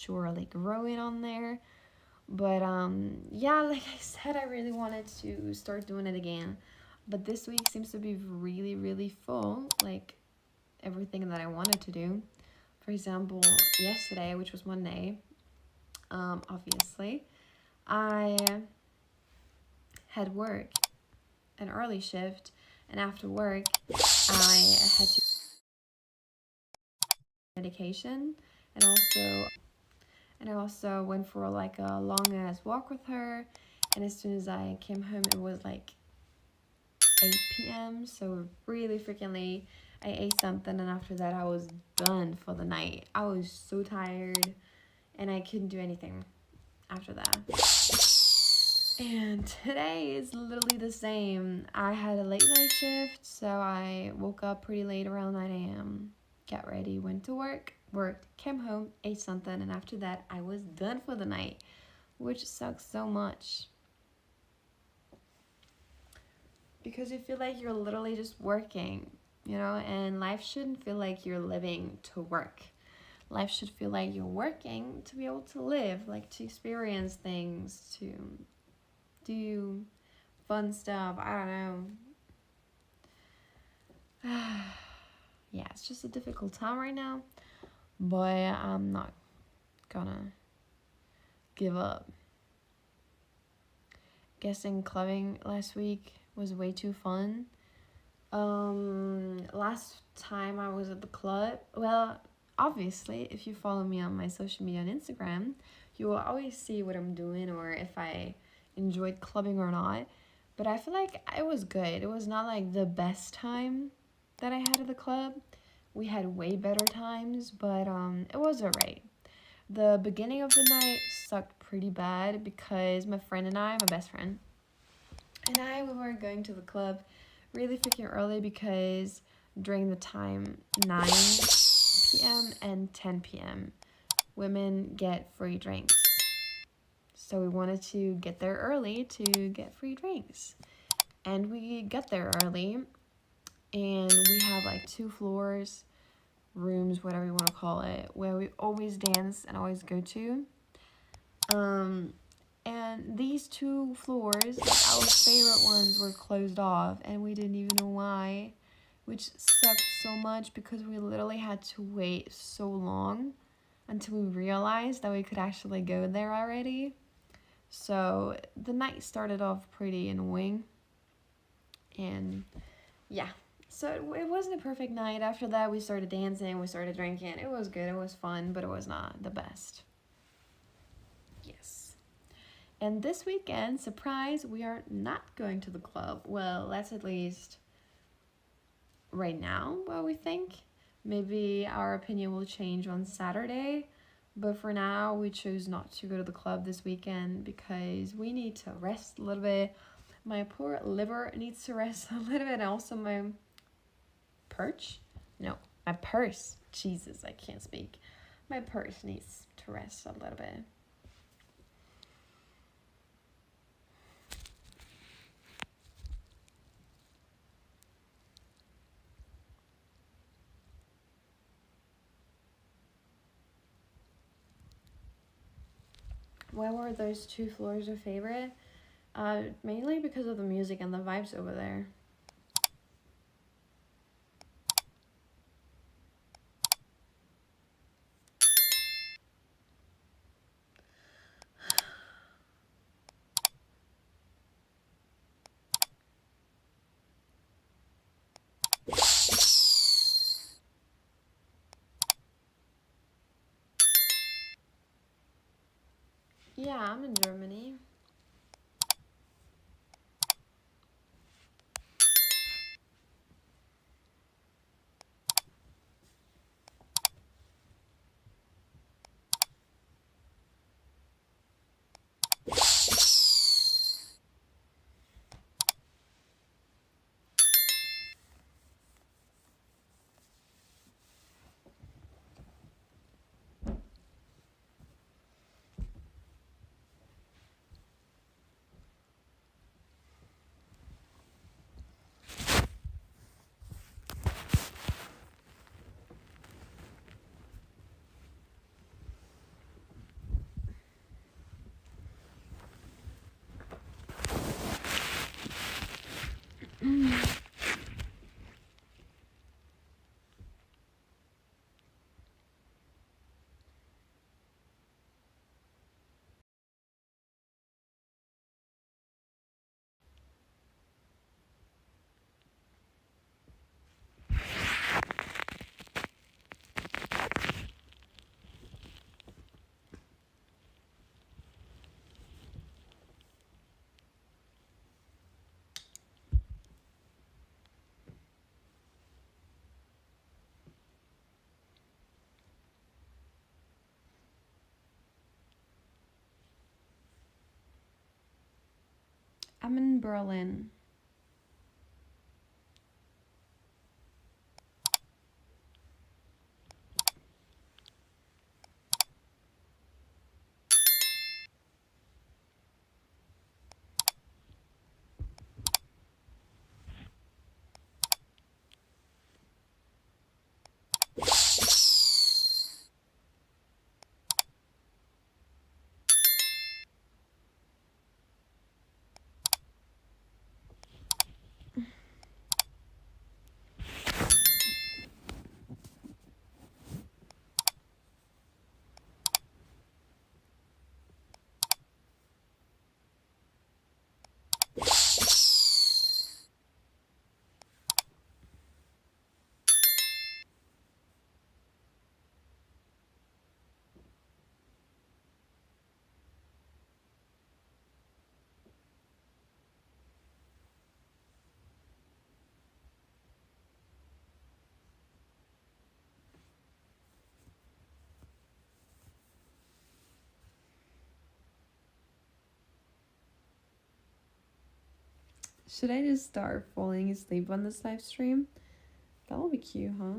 sure like growing on there. But yeah, like I said, I really wanted to start doing it again. But this week seems to be really, really full. Like everything that I wanted to do. For example, yesterday, which was Monday, obviously, I had work, an early shift, and after work, I had to medication, and I also went for like a long ass walk with her. And as soon as I came home, it was like 8 p.m. So really freaking late. I ate something, and after that, I was done for the night. I was so tired, and I couldn't do anything after that. And today is literally the same. I had a late night shift, so I woke up pretty late around 9 a.m. Got ready, went to work, worked, came home, ate something, and after that, I was done for the night, which sucks so much. Because you feel like you're literally just working, and life shouldn't feel like you're living to work. Life should feel like you're working to be able to live, like to experience things, to do fun stuff. I don't know. Yeah, it's just a difficult time right now, but I'm not gonna give up. Guessing clubbing last week was way too fun. Last time I was at the club, well, obviously, if you follow me on my social media on Instagram, you will always see what I'm doing or if I enjoyed clubbing or not. But I feel like it was good. It was not like the best time that I had at the club. We had way better times, but it was alright. The beginning of the night sucked pretty bad because my friend and I, my best friend, we were going to the club really freaking early because during the time 9 p.m. and 10 p.m. women get free drinks. So we wanted to get there early to get free drinks. And we got there early, and we have like 2 floors, rooms, whatever you want to call it, where we always dance and always go to. And these 2 floors, our favorite ones, were closed off, and we didn't even know why, which sucked so much because we literally had to wait so long until we realized that we could actually go there already. So the night started off pretty annoying, and yeah. So it wasn't a perfect night. After that, we started dancing, we started drinking. It was good, it was fun, but it was not the best. Yes. And this weekend, surprise, we are not going to the club. Well, that's at least right now what we think. Maybe our opinion will change on Saturday. But for now, we chose not to go to the club this weekend because we need to rest a little bit. My poor liver needs to rest a little bit. And also my my purse. Jesus, I can't speak. My purse needs to rest a little bit. Why were those 2 floors your favorite? Mainly because of the music and the vibes over there. Yeah, I'm in Germany. I'm in Berlin. Should I just start falling asleep on this live stream? That will be cute, huh?